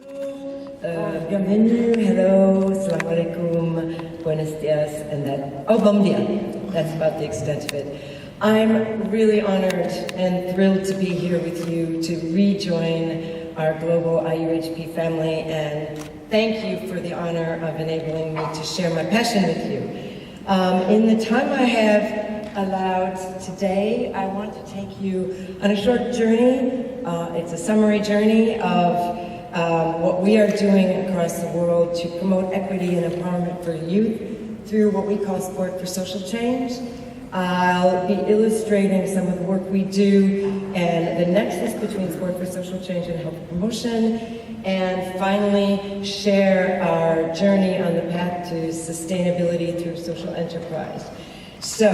Bienvenue, hello, assalamu alaikum, buenos dias, and that, oh, bom dia. That's about the extent of it. I'm really honored and thrilled to be here with you to rejoin our global IUHP family, and thank you for the honor of enabling me to share my passion with you. In the time I have allowed today, I want to take you on a short journey. It's a summary journey of what we are doing across the world to promote equity and empowerment for youth through what we call Sport for Social Change. I'll be illustrating some of the work we do and the nexus between Sport for Social Change and health promotion, and finally share our journey on the path to sustainability through social enterprise. So,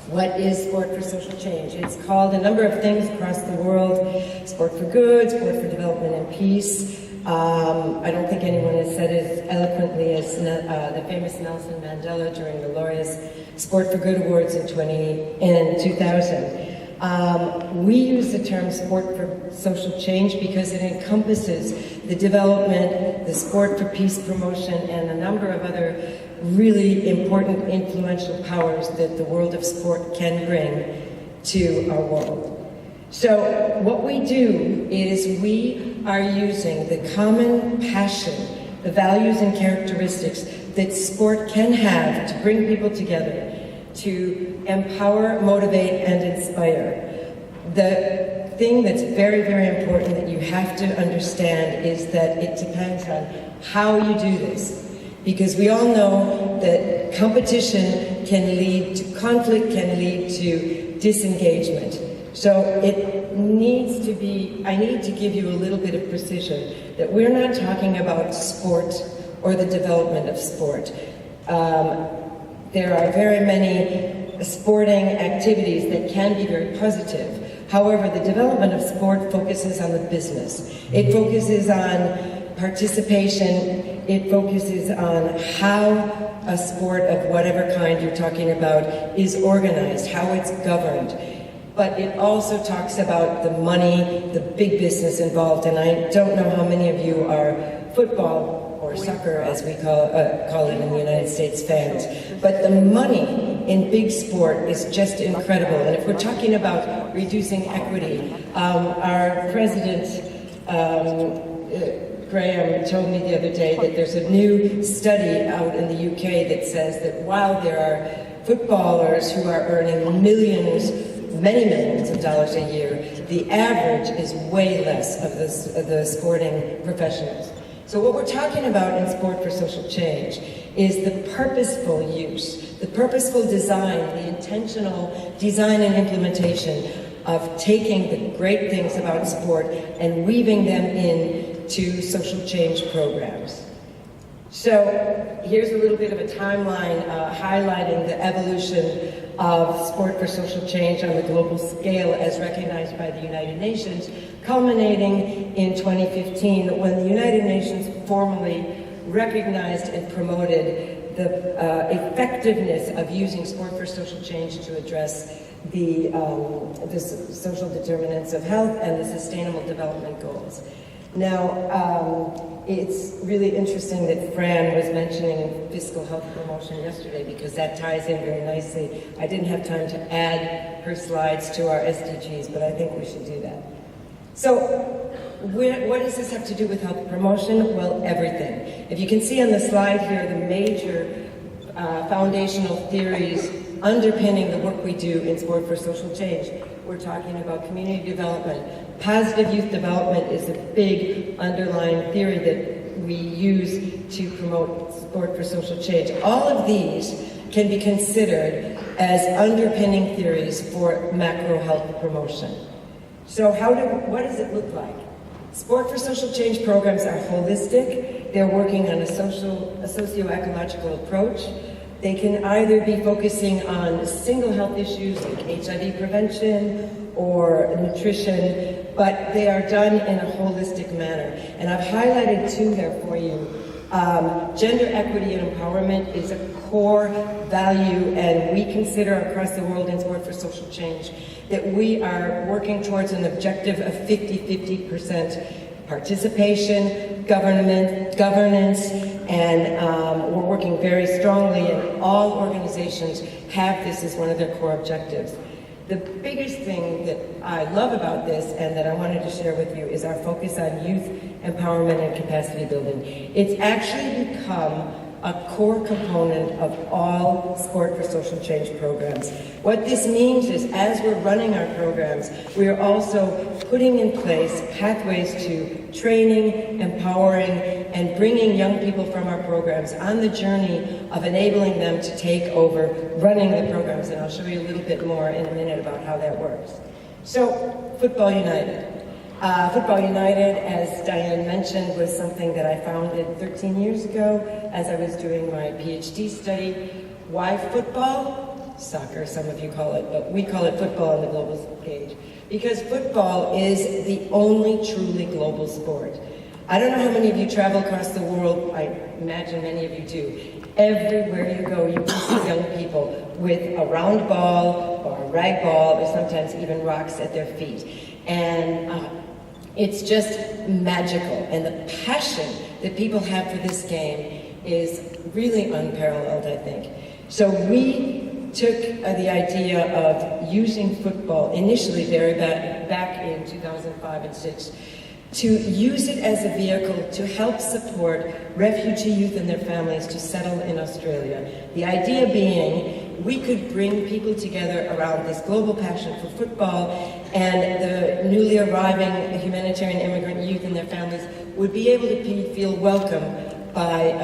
what is Sport for Social Change? It's called a number of things across the world: Sport for Good, Sport for Development and Peace. I don't think anyone has said it as eloquently as the famous Nelson Mandela during the Laureus Sport for Good Awards in 2000. We use the term Sport for Social Change because it encompasses the development, the sport for peace promotion, and a number of other really important, influential powers that the world of sport can bring to our world. So what we do is we are using the common passion, the values and characteristics that sport can have to bring people together, to empower, motivate, and inspire. The thing that's very, very important that you have to understand is that it depends on how you do this. Because we all know that competition can lead to conflict, can lead to disengagement. So it needs to be, I need to give you a little bit of precision that we're not talking about sport or the development of sport. There are very many sporting activities that can be very positive. However, the development of sport focuses on the business. It focuses on participation. It focuses on how a sport of whatever kind you're talking about is organized, how it's governed. But it also talks about the money, the big business involved. And I don't know how many of you are football or soccer, as we call it in the United States, fans. But the money in big sport is just incredible. And if we're talking about reducing equity, our president, Graham, told me the other day that there's a new study out in the UK that says that while there are footballers who are earning millions, many millions of dollars a year, the average is way less of the sporting professionals. So what we're talking about in Sport for Social Change is the purposeful use, the purposeful design, the intentional design and implementation of taking the great things about sport and weaving them into social change programs. So here's a little bit of a timeline highlighting the evolution of Sport for Social Change on the global scale as recognized by the United Nations, culminating in 2015 when the United Nations formally recognized and promoted the effectiveness of using Sport for Social Change to address the social determinants of health and the Sustainable Development Goals. Now, it's really interesting that Fran was mentioning fiscal health promotion yesterday because that ties in very nicely. I didn't have time to add her slides to our SDGs, but I think we should do that. So, what does this have to do with health promotion? Well, everything. If you can see on the slide here, the major foundational theories underpinning the work we do in Sport for Social Change. We're talking about community development. Positive youth development is a big underlying theory that we use to promote Sport for Social Change. All of these can be considered as underpinning theories for macro health promotion. So what does it look like? Sport for Social Change programs are holistic. They're working on a socio-ecological approach. They can either be focusing on single health issues like HIV prevention or nutrition, but they are done in a holistic manner. And I've highlighted two there for you. Gender equity and empowerment is a core value, and we consider across the world in Sport for Social Change that we are working towards an objective of 50-50% participation, governance, and we're working very strongly, and all organizations have this as one of their core objectives. The biggest thing that I love about this and that I wanted to share with you is our focus on youth empowerment and capacity building. It's actually become a core component of all Sport for Social Change programs. What this means is, as we're running our programs, we are also putting in place pathways to training, empowering, and bringing young people from our programs on the journey of enabling them to take over running the programs. And I'll show you a little bit more in a minute about how that works. So, Football United. Football United, as Diane mentioned, was something that I founded 13 years ago as I was doing my PhD study. Why football? Soccer, some of you call it, but we call it football on the global stage. Because football is the only truly global sport. I don't know how many of you travel across the world. I imagine many of you do. Everywhere you go, you see young people with a round ball or a rag ball, or sometimes even rocks at their feet. And it's just magical, and the passion that people have for this game is really unparalleled, I think. So we took the idea of using football, initially back in 2005 and 6, to use it as a vehicle to help support refugee youth and their families to settle in Australia. The idea being, we could bring people together around this global passion for football, and the newly arriving humanitarian immigrant youth and their families would be able to feel welcome by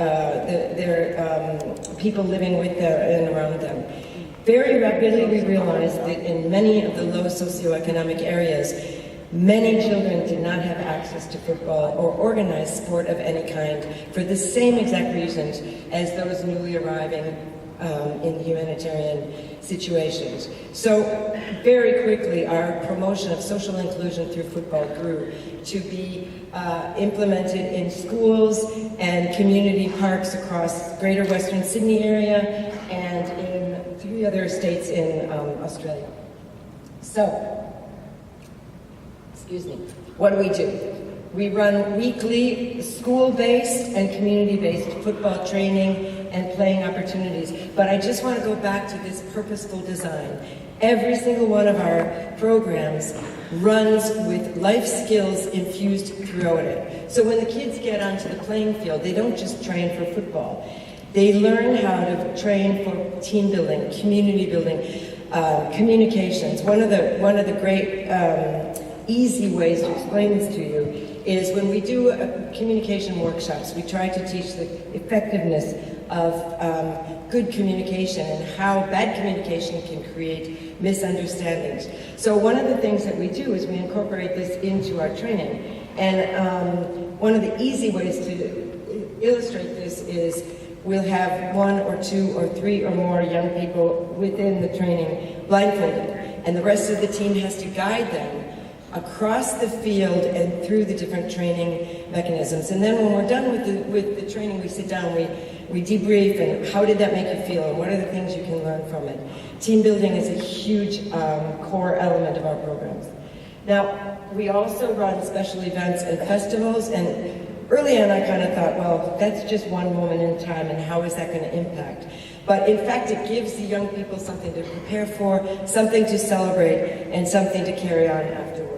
their people living with them and around them. Very rapidly we realized that in many of the low socioeconomic areas, many children did not have access to football or organized sport of any kind for the same exact reasons as those newly arriving in humanitarian situations. So very quickly our promotion of social inclusion through football grew to be implemented in schools and community parks across Greater Western Sydney area and in 3 other states in Australia. So, excuse me, what do? We run weekly school-based and community-based football training and playing opportunities. But I just want to go back to this purposeful design. Every single one of our programs runs with life skills infused throughout it. So when the kids get onto the playing field, they don't just train for football. They learn how to train for team building, community building, communications. One of the great easy ways to explain this to you is when we do communication workshops, we try to teach the effectiveness of good communication and how bad communication can create misunderstandings. So one of the things that we do is we incorporate this into our training. And one of the easy ways to illustrate this is we'll have 1 or 2 or 3 or more young people within the training blindfolded, and the rest of the team has to guide them across the field and through the different training mechanisms. And then when we're done with the training, we sit down, we debrief, and how did that make you feel, and what are the things you can learn from it. Team building is a huge core element of our programs. Now, we also run special events and festivals, and early on I kind of thought, well, that's just one moment in time, and how is that going to impact? But in fact, it gives the young people something to prepare for, something to celebrate, and something to carry on afterwards.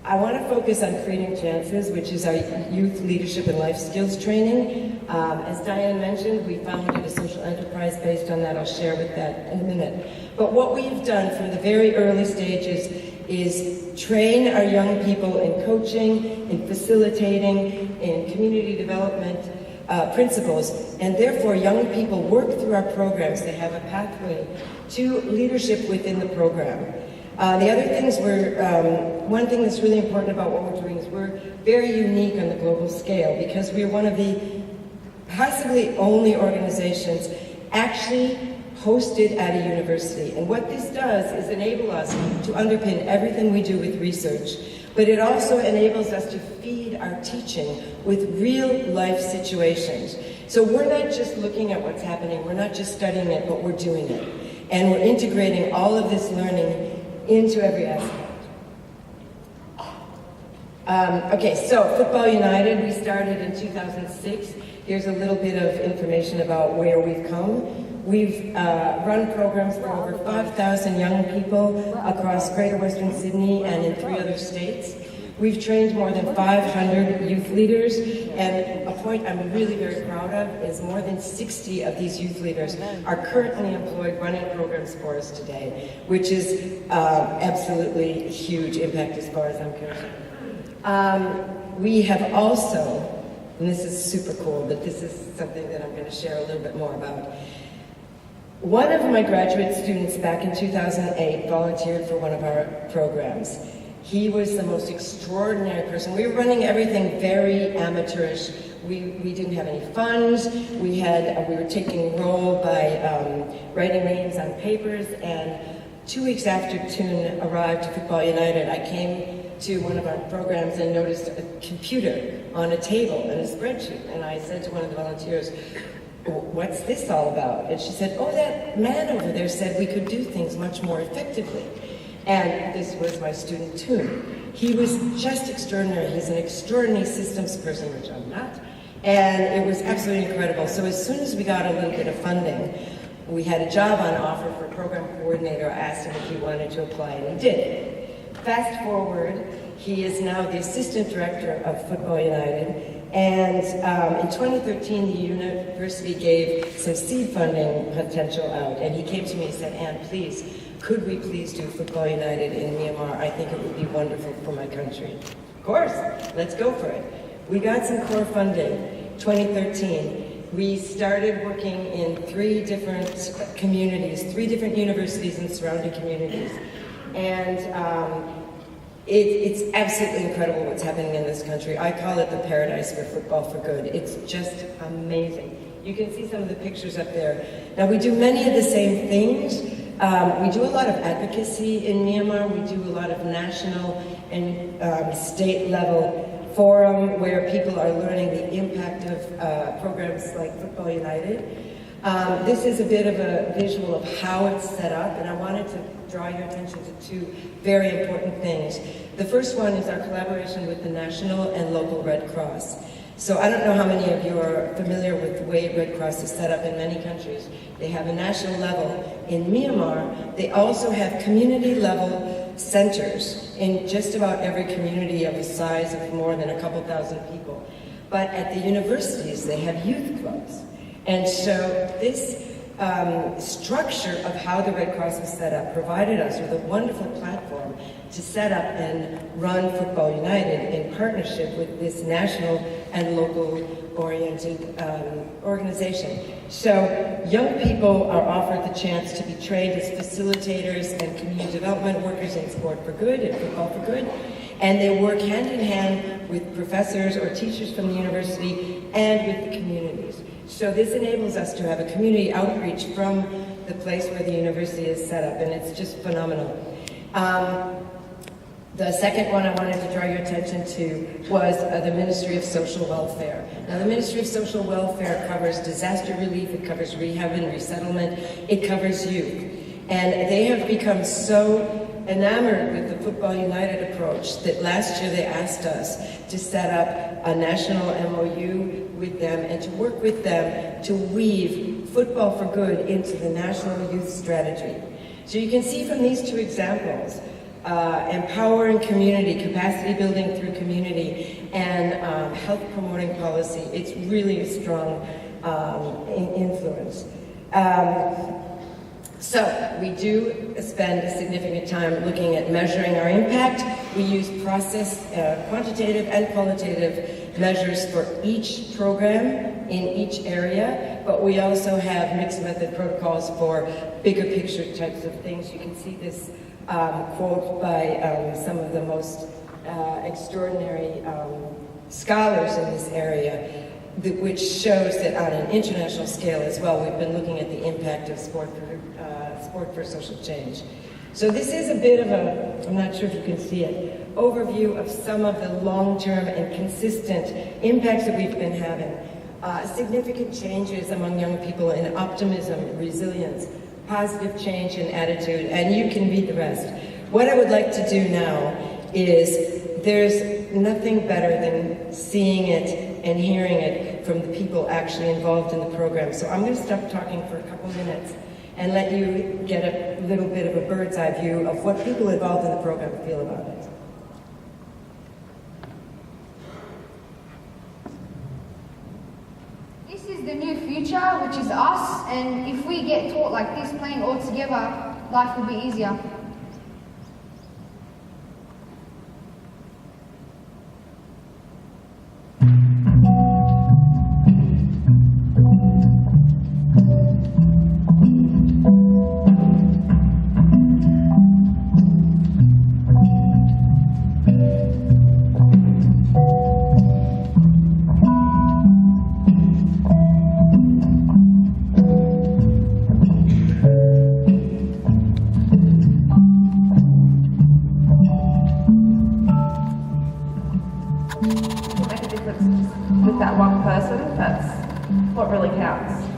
I want to focus on Creating Chances, which is our youth leadership and life skills training. As Diane mentioned, we founded a social enterprise based on that. I'll share with that in a minute. But what we've done from the very early stages is train our young people in coaching, in facilitating, in community development principles, and therefore young people work through our programs. They have a pathway to leadership within the program. The other things one thing that's really important about what we're doing is we're very unique on the global scale because we're one of the possibly only organizations actually hosted at a university. And what this does is enable us to underpin everything we do with research, but it also enables us to feed our teaching with real life situations. So we're not just looking at what's happening, we're not just studying it, but we're doing it. And we're integrating all of this learning into every aspect. Okay, so Football United, we started in 2006. Here's a little bit of information about where we've come. We've run programs for over 5,000 young people across Greater Western Sydney and in 3 other states. We've trained more than 500 youth leaders, and a point I'm really very proud of is more than 60 of these youth leaders are currently employed running programs for us today, which is absolutely huge impact as far as I'm concerned. We have also, and this is super cool, but this is something that I'm going to share a little bit more about. One of my graduate students back in 2008 volunteered for one of our programs. He was the most extraordinary person. We were running everything very amateurish. We didn't have any funds. We were taking roll by writing names on papers, and 2 weeks after Toon arrived to Football United, I came to one of our programs and noticed a computer on a table and a spreadsheet. And I said to one of the volunteers, "What's this all about?" And she said, "Oh, that man over there said we could do things much more effectively." And this was my student, Toon. He was just extraordinary. He's an extraordinary systems person, which I'm not. And it was absolutely incredible. So as soon as we got a little bit of funding, we had a job on offer for a program coordinator. I asked him if he wanted to apply, and he did. Fast forward, he is now the assistant director of Football United. And in 2013, the university gave some seed funding potential out. And he came to me and said, "Anne, please, could we please do Football United in Myanmar? I think it would be wonderful for my country." Of course, let's go for it. We got some core funding, 2013. We started working in 3 different communities, 3 different universities and surrounding communities. And it's absolutely incredible what's happening in this country. I call it the paradise for football for good. It's just amazing. You can see some of the pictures up there. Now, we do many of the same things. We do a lot of advocacy in Myanmar. We do a lot of national and state level forum where people are learning the impact of programs like Football United. This is a bit of a visual of how it's set up, and I wanted to draw your attention to 2 very important things. The first one is our collaboration with the National and Local Red Cross. So I don't know how many of you are familiar with the way Red Cross is set up in many countries. They have a national level. In Myanmar, they also have community level centers in just about every community of a size of more than a couple thousand people. But at the universities, they have youth clubs. And so this structure of how the Red Cross is set up provided us with a wonderful platform to set up and run Football United in partnership with this national and local oriented organization. So young people are offered the chance to be trained as facilitators and community development workers in Sport for Good and Football for Good. And they work hand in hand with professors or teachers from the university and with the communities. So this enables us to have a community outreach from the place where the university is set up, and it's just phenomenal. The second one I wanted to draw your attention to was the Ministry of Social Welfare. Now, the Ministry of Social Welfare covers disaster relief, it covers rehab and resettlement, it covers youth. And they have become so enamored with the Football United approach that last year they asked us to set up a national MOU with them and to work with them to weave Football for Good into the national youth strategy. So you can see from these 2 examples, empowering community, capacity building through community, and health promoting policy. It's really a strong influence. So we do spend a significant time looking at measuring our impact. We use quantitative and qualitative measures for each program in each area, but we also have mixed method protocols for bigger picture types of things. You can see this quote by some of the most extraordinary scholars in this area, which shows that on an international scale as well, we've been looking at the impact of sport for social change. So this is a bit of a, I'm not sure if you can see it, overview of some of the long-term and consistent impacts that we've been having. Significant changes among young people in optimism, resilience, positive change in attitude, and you can read the rest. What I would like to do now is there's nothing better than seeing it and hearing it from the people actually involved in the program. So I'm going to stop talking for a couple minutes and let you get a little bit of a bird's eye view of what people involved in the program feel about it. This is the new future, which is us, and if we get taught like this, playing all together, life will be easier.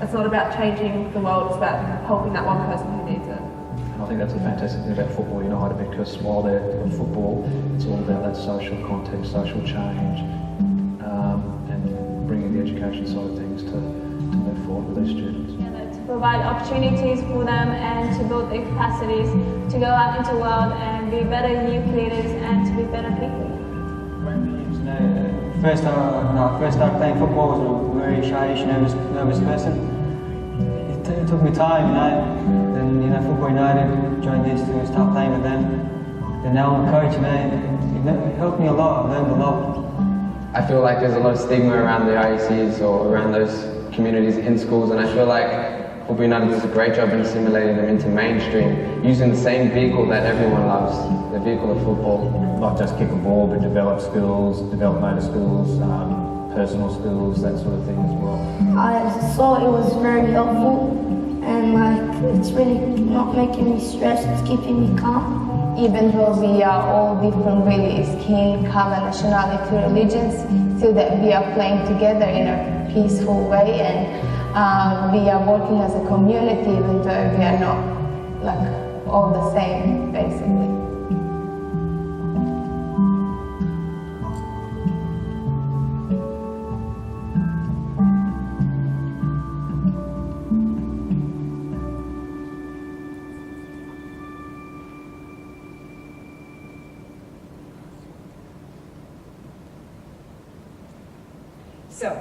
It's not about changing the world, it's about helping that one person who needs it. I think that's a fantastic thing about Football United, because while they're doing football, it's all about that social context, social change, and bringing the education side of things to move forward with these students. To provide opportunities for them and to build their capacities to go out into the world and be better youth leaders and to be better people. First time, when I first started playing football, I was a very shy, nervous person. It took me time, Then, Football United, joined this to start playing with them. And now I'm a coach, It helped me a lot. I've learned a lot. I feel like there's a lot of stigma around the IECs or around those communities in schools, and I feel like Football United does a great job in assimilating them into mainstream, using the same vehicle that everyone loves, the vehicle of football. Not just kick a ball, but develop skills, develop motor skills, personal skills, that sort of thing as well. I saw it was very helpful, and it's really not making me stressed, it's keeping me calm. Even though we are all different really skin, color, nationality, religions, still that we are playing together in a peaceful way, and we are working as a community, even though we are not all the same, basically. So,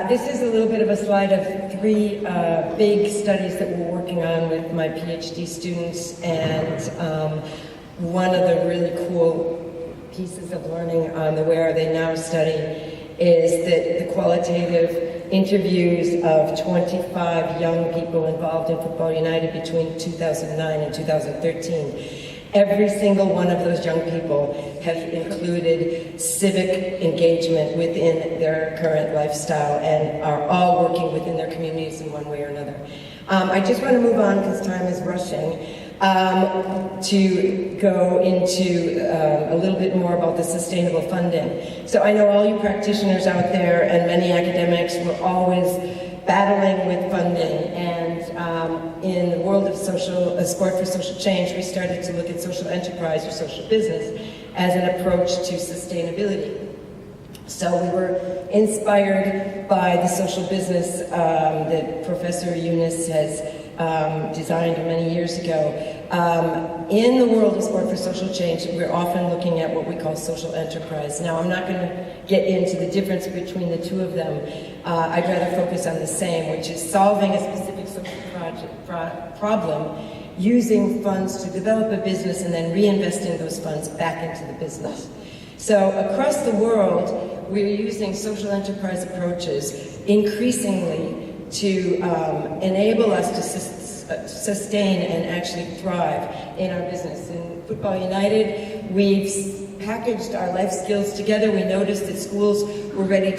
this is a little bit of a slide of three big studies that we're working on with my PhD students, and one of the really cool pieces of learning on the Where Are They Now study is that the qualitative interviews of 25 young people involved in Football United between 2009 and 2013. Every single one of those young people have included civic engagement within their current lifestyle and are all working within their communities in one way or another. I just want to move on because time is rushing to go into a little bit more about the sustainable funding. So I know all you practitioners out there and many academics were always battling with funding, and in the world of sport for social change, we started to look at social enterprise or social business as an approach to sustainability. So we were inspired by the social business that Professor Yunus has designed many years ago. In the world of sport for social change, we're often looking at what we call social enterprise. Now, I'm not going to get into the difference between the two of them. I'd rather focus on the same, which is solving a specific social problem using funds to develop a business and then reinvesting those funds back into the business. So across the world, we're using social enterprise approaches increasingly to enable us to sustain and actually thrive in our business. In Football United, we've packaged our life skills together. We noticed that schools were ready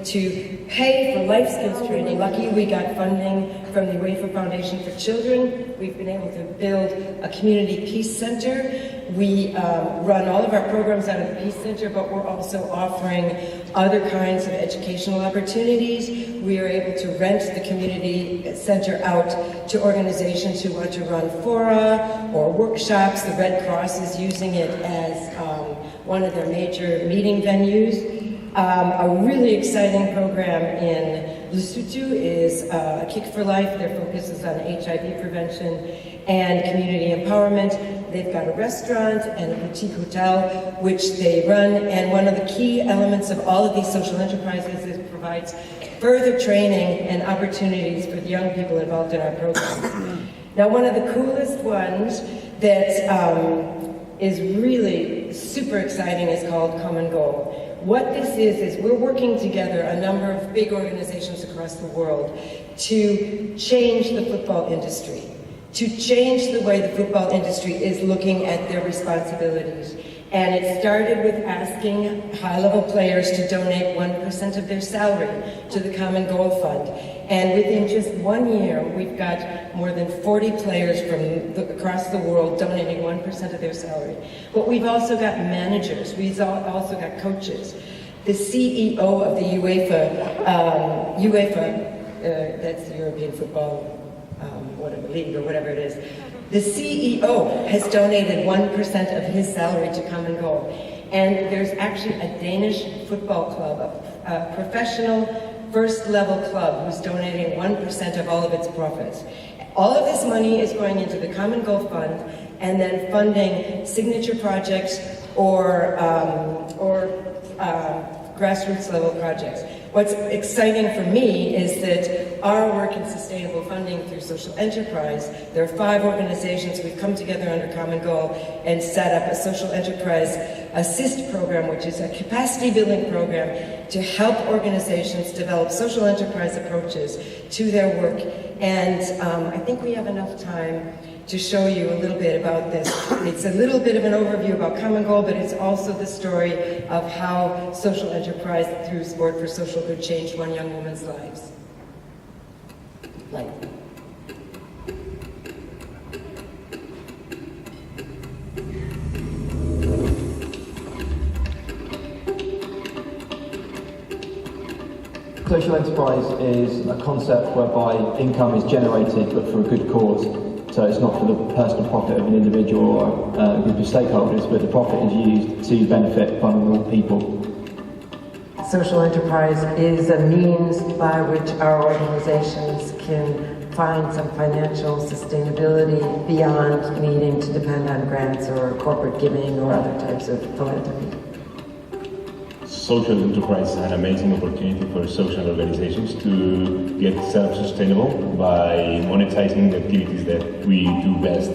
to pay for life skills training. Lucky we got funding from the UEFA Foundation for Children. We've been able to build a community peace center. We run all of our programs out of the Peace Center, but we're also offering other kinds of educational opportunities. We are able to rent the community center out to organizations who want to run fora or workshops. The Red Cross is using it as one of their major meeting venues. A really exciting program in Lesotho is Kick for Life. Their focus is on HIV prevention and community empowerment. They've got a restaurant and a boutique hotel, which they run, and one of the key elements of all of these social enterprises is it provides further training and opportunities for the young people involved in our programs. Now, one of the coolest ones that is really super exciting is called Common Goal. What this is we're working together, a number of big organizations across the world, to change the football industry, to change the way the football industry is looking at their responsibilities. And it started with asking high-level players to donate 1% of their salary to the Common Goal Fund. And within just 1 year, we've got more than 40 players from across the world donating 1% of their salary. But we've also got managers, we've also got coaches. The CEO of the UEFA, that's the European Football League or whatever it is, the CEO has donated 1% of his salary to Common Goal. And there's actually a Danish football club, a professional first-level club who's donating 1% of all of its profits. All of this money is going into the Common Goal Fund and then funding signature projects or grassroots level projects. What's exciting for me is that our work in sustainable funding through social enterprise, there are 5 organizations, we've come together under Common Goal and set up a social enterprise assist program, which is a capacity building program to help organizations develop social enterprise approaches to their work. And I think we have enough time to show you a little bit about this. It's a little bit of an overview about Common Goal, but it's also the story of how social enterprise through sport for social good changed one young woman's lives. Social enterprise is a concept whereby income is generated but for a good cause. So it's not for the personal profit of an individual or a group of stakeholders, but the profit is used to benefit vulnerable people. Social enterprise is a means by which our organizations can find some financial sustainability beyond needing to depend on grants or corporate giving or other types of philanthropy. Social enterprise is an amazing opportunity for social organizations to get self-sustainable by monetizing the activities that we do best.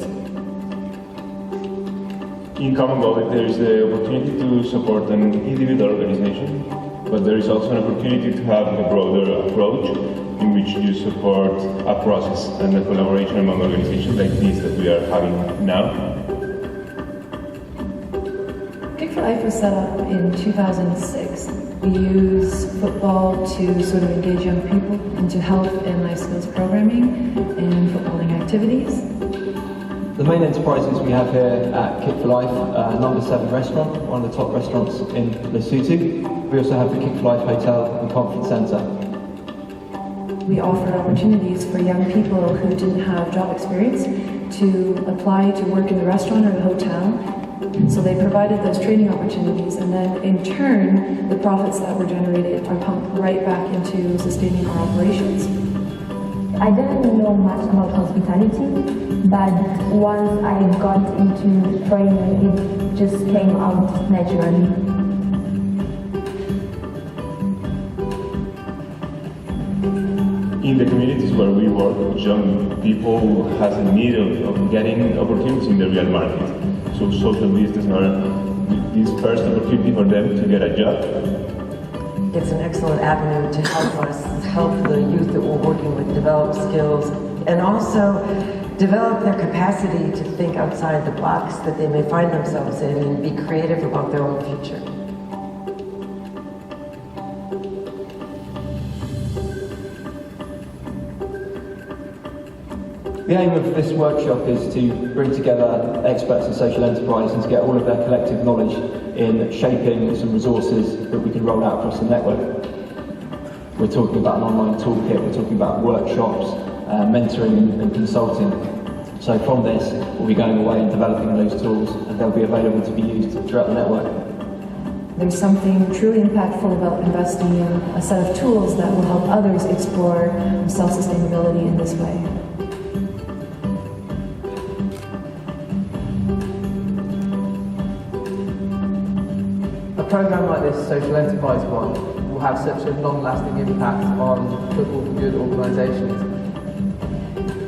In Common Goal, there is the opportunity to support an individual organization, but there is also an opportunity to have a broader approach in which you support a process and a collaboration among organizations like this that we are having now. Kick for Life was set up in 2006. We use football to sort of engage young people into health and life skills programming and footballing activities. The main enterprises we have here at Kick for Life are number 7 restaurant, one of the top restaurants in Lesotho. We also have the Kick for Life Hotel and Conference Centre. We offered opportunities for young people who didn't have job experience to apply to work in the restaurant or the hotel. So they provided those training opportunities, and then in turn, the profits that were generated are pumped right back into sustaining our operations. I didn't know much about hospitality, but once I got into training, it just came out naturally. In the communities where we work, young people have a need of getting opportunities in the real market. So social business are this first opportunity for them to get a job. It's an excellent avenue to help the youth that we're working with develop skills and also develop their capacity to think outside the box that they may find themselves in and be creative about their own future. The aim of this workshop is to bring together experts in social enterprise and to get all of their collective knowledge in shaping some resources that we can roll out across the network. We're talking about an online toolkit, we're talking about workshops, mentoring and consulting. So from this, we'll be going away and developing those tools, and they'll be available to be used throughout the network. There's something truly impactful about investing in a set of tools that will help others explore self-sustainability in this way. A programme like this social enterprise one will have such a long-lasting impact on football for good organisations.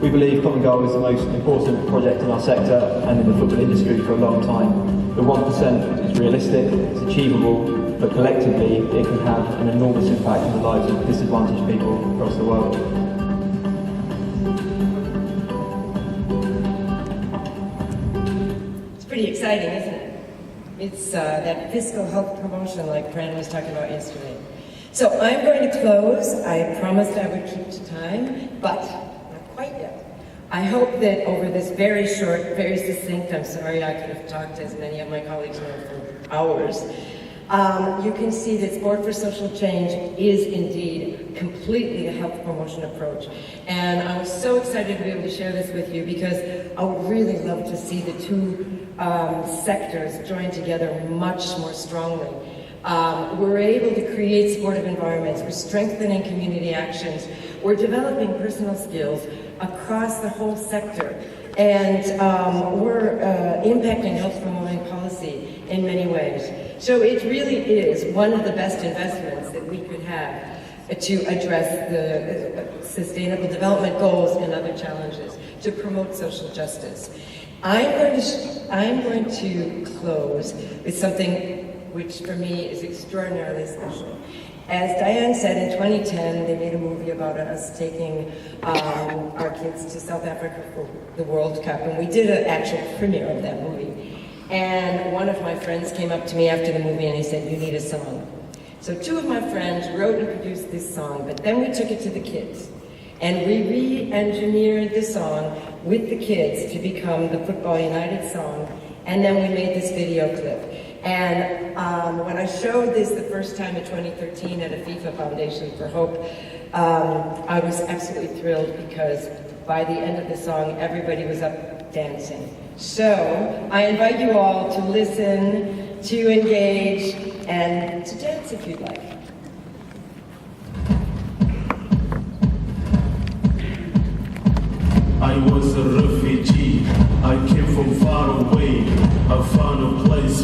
We believe Common Goal is the most important project in our sector and in the football industry for a long time. The 1% is realistic, it's achievable, but collectively it can have an enormous impact on the lives of disadvantaged people across the world. It's pretty exciting, isn't it? It's that fiscal health promotion like Fran was talking about yesterday. So I'm going to close. I promised I would keep to time, but not quite yet. I hope that over this very short, very succinct, I'm sorry I could have talked, as many of my colleagues know, for hours, you can see that Sport for Social Change is indeed completely a health promotion approach. And I was so excited to be able to share this with you because I would really love to see the two sectors join together much more strongly. We're able to create supportive environments, we're strengthening community actions, we're developing personal skills across the whole sector, and we're impacting health promoting policy in many ways. So it really is one of the best investments that we could have to address the sustainable development goals and other challenges, to promote social justice. I'm going to close with something which for me is extraordinarily special. As Diane said, in 2010, they made a movie about us taking our kids to South Africa for the World Cup, and we did an actual premiere of that movie. And one of my friends came up to me after the movie and he said, "You need a song." So two of my friends wrote and produced this song, but then we took it to the kids. And we re-engineered the song with the kids to become the Football United song, and then we made this video clip. And when I showed this the first time in 2013 at a FIFA Foundation for Hope, I was absolutely thrilled because by the end of the song, everybody was up dancing. So I invite you all to listen, to engage, and to dance if you'd like. I was a refugee, I came from far away. I found a place